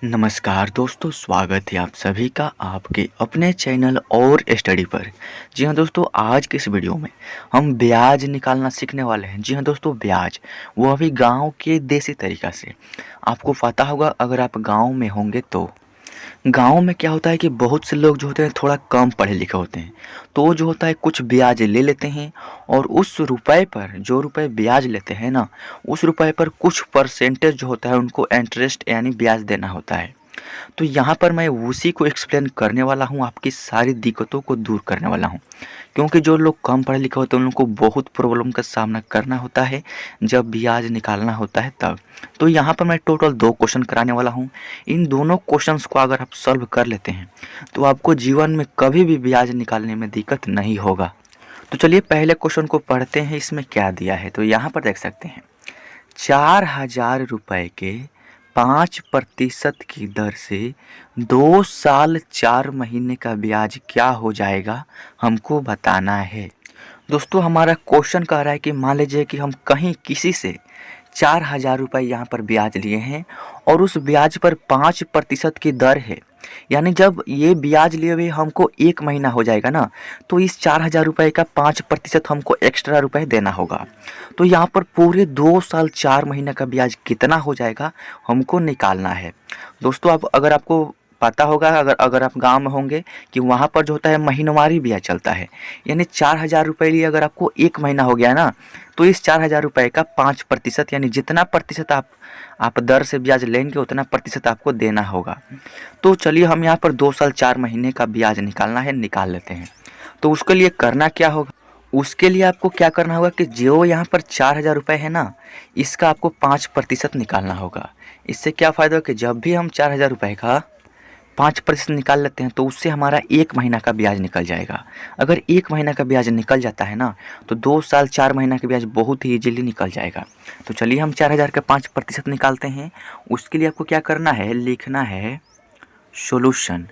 नमस्कार दोस्तों, स्वागत है आप सभी का आपके अपने चैनल और स्टडी पर। जी हाँ दोस्तों, आज के इस वीडियो में हम ब्याज निकालना सीखने वाले हैं। जी हाँ दोस्तों, ब्याज वो अभी गांव के देसी तरीका से। आपको पता होगा, अगर आप गांव में होंगे तो गांव में क्या होता है कि बहुत से लोग जो होते हैं थोड़ा कम पढ़े लिखे होते हैं। तो जो होता है कुछ ब्याज ले लेते हैं और उस रुपए पर जो रुपए ब्याज लेते हैं ना, उस रुपए पर कुछ परसेंटेज जो होता है उनको इंटरेस्ट यानी ब्याज देना होता है। तो यहाँ पर मैं उसी को एक्सप्लेन करने वाला हूँ, आपकी सारी दिक्कतों को दूर करने वाला हूँ। क्योंकि जो लोग कम पढ़े लिखे होते हैं उन लोगों को बहुत प्रॉब्लम का सामना करना होता है जब ब्याज निकालना होता है तब। तो यहाँ पर मैं टोटल 2 क्वेश्चन कराने वाला हूँ। इन दोनों क्वेश्चंस को अगर आप सॉल्व कर लेते हैं तो आपको जीवन में कभी भी ब्याज निकालने में दिक्कत नहीं होगा। तो चलिए पहले क्वेश्चन को पढ़ते हैं, इसमें क्या दिया है। तो यहाँ पर देख सकते हैं, 4,000 रुपए के 5% की दर से 2 साल 4 महीने का ब्याज क्या हो जाएगा, हमको बताना है। दोस्तों हमारा क्वेश्चन कह रहा है कि मान लीजिए कि हम कहीं किसी से 4,000 रुपये यहाँ पर ब्याज लिए हैं और उस ब्याज पर 5% की दर है। यानी जब ये ब्याज लिए हुए हमको 1 महीना हो जाएगा ना, तो इस 4,000 रुपये का 5% हमको एक्स्ट्रा रुपए देना होगा। तो यहाँ पर पूरे 2 साल 4 महीने का ब्याज कितना हो जाएगा हमको निकालना है। दोस्तों अब अगर आपको पता होगा, अगर अगर आप गांव में होंगे कि वहाँ पर जो होता है महीनवारी ब्याज चलता है। यानी 4,000 रुपये लिए अगर आपको 1 महीना हो गया ना, तो इस 4,000 रुपये का 5% यानी जितना प्रतिशत आप दर से ब्याज लेंगे उतना प्रतिशत आपको देना होगा। तो चलिए हम यहाँ पर 2 साल 4 महीने का ब्याज निकालना है, निकाल लेते हैं। तो उसके लिए करना क्या होगा, उसके लिए आपको क्या करना होगा कि जो यहाँ पर 4,000 रुपये है ना, इसका आपको 5% निकालना होगा। इससे क्या फ़ायदा हो कि जब भी हम 4,000 रुपये का 5% निकाल लेते हैं तो उससे हमारा 1 महीना का ब्याज निकल जाएगा। अगर 1 महीना का ब्याज निकल जाता है ना, तो 2 साल 4 महीना का ब्याज बहुत ही ईजिली निकल जाएगा। तो चलिए हम 4,000 का 5% निकालते हैं। उसके लिए आपको क्या करना है, लिखना है सॉल्यूशन।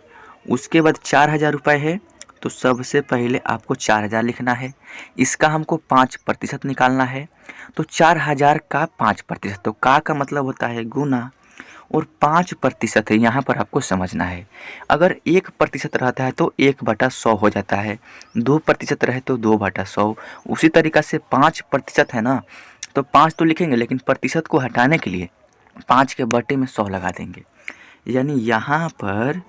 उसके बाद 4,000 रुपये है तो सबसे पहले आपको 4,000 लिखना है। इसका हमको 5% निकालना है। तो 4,000 का 5%, तो का मतलब होता है गुना, और 5% है यहाँ पर आपको समझना है। अगर 1% रहता है तो 1/100 हो जाता है, 2% रहे तो 2/100। उसी तरीक़ा से 5% है ना, तो 5 तो लिखेंगे लेकिन प्रतिशत को हटाने के लिए 5 के बटे में 100 लगा देंगे। यानी यहाँ पर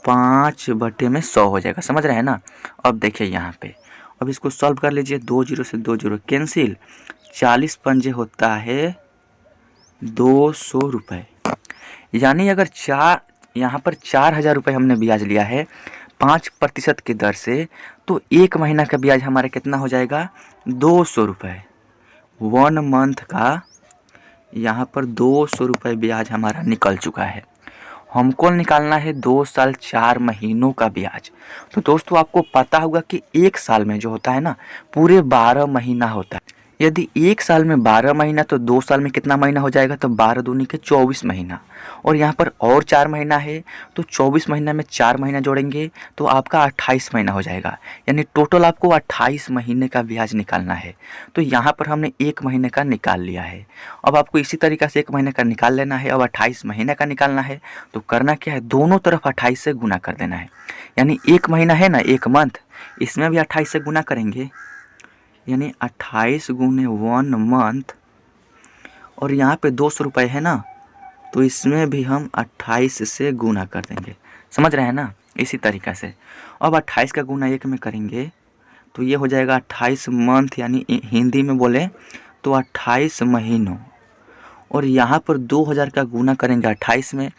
5/100 हो जाएगा, समझ रहे हैं ना। अब देखिए यहाँ पे, अब इसको सॉल्व कर लीजिए। 2 जीरो से 2 जीरो कैंसिल, 40 पंजे होता है 200 रुपये। यानी अगर यहाँ पर 4,000 रुपये हमने ब्याज लिया है 5% की दर से, तो 1 महीना का ब्याज हमारा कितना हो जाएगा, 200 रुपये। 1 मंथ का यहाँ पर 200 रुपये ब्याज हमारा निकल चुका है। हमको निकालना है 2 साल 4 महीनों का ब्याज। तो दोस्तों आपको पता होगा कि 1 साल में जो होता है ना, पूरे 12 महीना होता है। यदि 1 साल में 12 महीना, तो 2 साल में कितना महीना हो जाएगा, तो 12 दूनी के 24 महीना। और यहाँ पर और 4 महीना है, तो 24 महीना में 4 महीना जोड़ेंगे तो आपका 28 महीना हो जाएगा। यानी टोटल आपको 28 महीने का ब्याज निकालना है। तो यहाँ पर हमने 1 महीने का निकाल लिया है। अब आपको इसी तरीक़े से 1 महीने का निकाल लेना है। अब 28 महीने का निकालना है तो करना क्या है, दोनों तरफ 28 से गुना कर देना है। यानी 1 महीना है ना, 1 मंथ, इसमें भी 28 से गुना करेंगे। यानी 28 गुने 1 मंथ, और यहाँ पे 200 रुपये है ना, तो इसमें भी हम 28 से गुना कर देंगे। समझ रहे हैं ना, इसी तरीक़ा से। अब 28 का गुना 1 में करेंगे तो ये हो जाएगा 28 मंथ, यानी हिंदी में बोले तो 28 महीनों। और यहाँ पर 2000 का गुना करेंगे 28 में,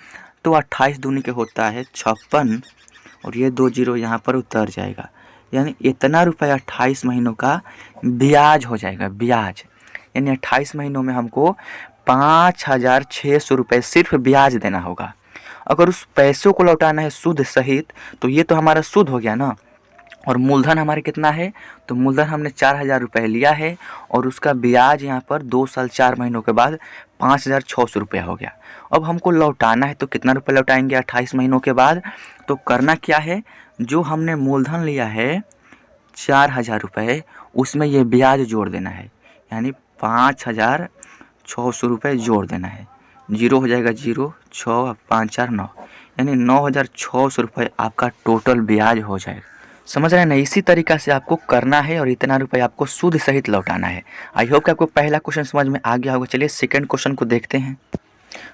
तो 28 दूनी के होता है 56, और ये 2 जीरो यहाँ पर उतर जाएगा। यानी इतना रुपये 28 महीनों का ब्याज हो जाएगा, ब्याज। यानी 28 महीनों में हमको 5,600 रुपये सिर्फ ब्याज देना होगा। अगर उस पैसों को लौटाना है सूद सहित, तो ये तो हमारा सूद हो गया ना। और मूलधन हमारे कितना है, तो मूलधन हमने 4,000 रुपये लिया है और उसका ब्याज यहाँ पर 2 साल 4 महीनों के बाद 5,600 रुपया हो गया। अब हमको लौटाना है तो कितना रुपये लौटाएंगे 28 महीनों के बाद। तो करना क्या है, जो हमने मूलधन लिया है 4,000 रुपये, उसमें ये ब्याज जोड़ देना है। यानी 5,600 रुपये जोड़ देना है। जीरो हो जाएगा 0, 6 5 4 9, यानी 9,600 रुपये आपका टोटल ब्याज हो जाएगा। समझ रहे हैं ना? इसी तरीक़ा से आपको करना है और इतना रुपये आपको सूद सहित लौटाना है। आई होप कि आपको पहला क्वेश्चन समझ में आ गया होगा। चलिए सेकंड क्वेश्चन को देखते हैं।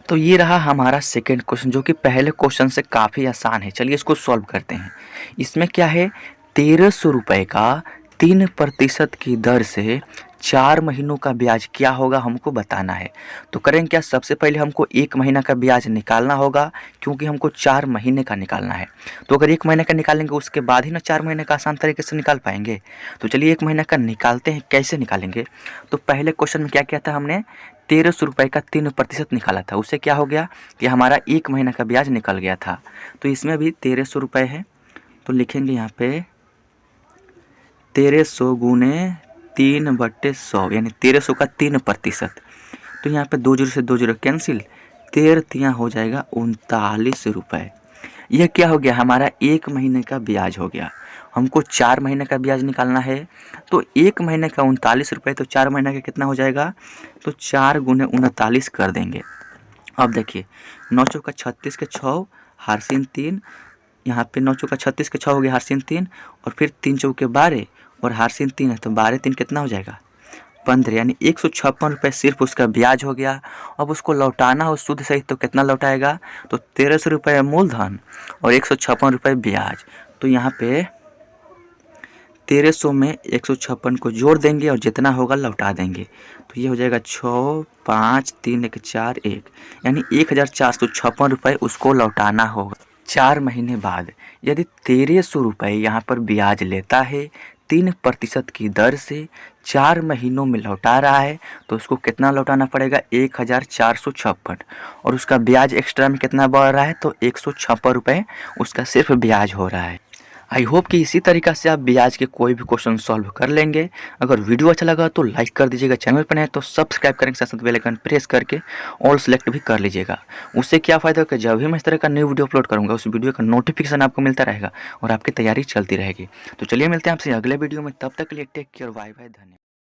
तो ये रहा हमारा सेकंड क्वेश्चन, जो कि पहले क्वेश्चन से काफ़ी आसान है। चलिए इसको सॉल्व करते हैं। इसमें क्या है, 1300 रुपये का 3% की दर से 4 महीनों का ब्याज क्या होगा हमको बताना है। तो करेंगे क्या, सबसे पहले हमको 1 महीना का ब्याज निकालना होगा, क्योंकि हमको 4 महीने का निकालना है। तो अगर 1 महीने का निकालेंगे उसके बाद ही ना 4 महीने का आसान तरीके से निकाल पाएंगे। तो चलिए 1 महीने का निकालते हैं। कैसे निकालेंगे, तो पहले क्वेश्चन में क्या किया था हमने, 1300 रुपये का 3% निकाला था। उससे क्या हो गया कि हमारा 1 महीना का ब्याज निकल गया था। तो इसमें भी 1300 रुपये है, तो लिखेंगे यहाँ पे 1300 गुने 3/100, यानी 1300 का 3%। तो यहाँ पे 2 जीरो से 2 जीरो कैंसिल, 13 हो जाएगा 39 रुपये। यह क्या हो गया, हमारा 1 महीने का ब्याज हो गया। हमको 4 महीने का ब्याज निकालना है, तो 1 महीने का 39 रुपये, तो 4 महीने का कितना हो जाएगा, तो 4 गुने 39 कर देंगे। अब देखिए 9 चौका 36 के 6 हारसीन 3, यहाँ पे 9 चौका 36 के 6 हो गया हारसीन 3, और फिर 3 चौके 12 और हारसीन 3 है, तो 12 3 कितना हो जाएगा, 15, यानी 156 रुपये सिर्फ उसका ब्याज हो गया। अब उसको लौटाना हो सूद सहित, तो कितना लौटाएगा, तो 1300 रुपये मूलधन और 156 रुपये ब्याज। तो यहाँ पे 1300 में 156 को जोड़ देंगे और जितना होगा लौटा देंगे। तो ये हो जाएगा 6 5 3 1 4 1, यानी 1456 रुपये उसको लौटाना होगा 4 महीने बाद। यदि 1300 रुपये यहाँ पर ब्याज लेता है 3% की दर से 4 महीनों में लौटा रहा है, तो उसको कितना लौटाना पड़ेगा, 1456, और उसका ब्याज एक्स्ट्रा में कितना बढ़ रहा है, तो 156 रुपये उसका सिर्फ ब्याज हो रहा है। आई होप कि इसी तरीक़ा से आप ब्याज के कोई भी क्वेश्चन सॉल्व कर लेंगे। अगर वीडियो अच्छा लगा तो लाइक कर दीजिएगा, चैनल पर नए तो सब्सक्राइब करने के साथ साथ बेल आइकन प्रेस करके ऑल सेलेक्ट भी कर लीजिएगा। उससे क्या फ़ायदा होगा, जब भी मैं इस तरह का न्यू वीडियो अपलोड करूँगा उस वीडियो का नोटिफिकेशन आपको मिलता रहेगा और आपकी तैयारी चलती रहेगी। तो चलिए मिलते हैं आपसे अगले वीडियो में, तब तक के लिए टेक केयर, बाय बाय, धन्यवाद।